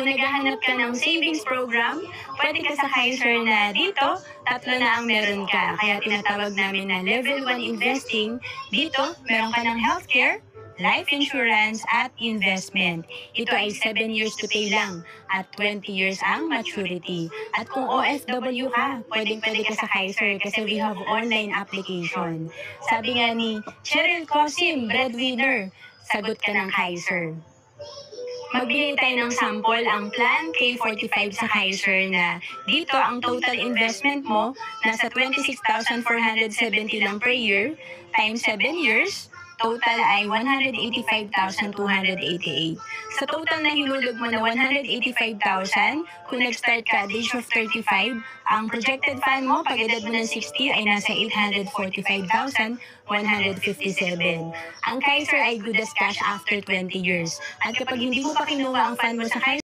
kung naghahanap ka ng savings program, pwede ka sa Kaiser na dito, 3 na ang meron ka. Kaya tinatawag namin na level 1 investing. Dito, meron ka ng healthcare, life insurance, at investment. Ito ay 7 years to pay lang at 20 years ang maturity. At kung OFW ka, pwede ka sa Kaiser kasi we have online application. Sabi nga ni Cheryl Cosim, breadwinner, sagot ka ng Kaiser. Magbigay tayo ng sample ang Plan K45 sa Kaiser na dito ang total investment mo nasa 26,470 lang per year times 7 years, total ay 185,288. Sa total na hinulog mo na 185,000, kung nag-start ka at age of 35, ang projected fund mo pag edad mo ng 60 ay nasa 845,157. Ang Kaiser ay good as cash after 20 years. At kapag hindi mo pa kinuha ang fund mo sa Kaiser,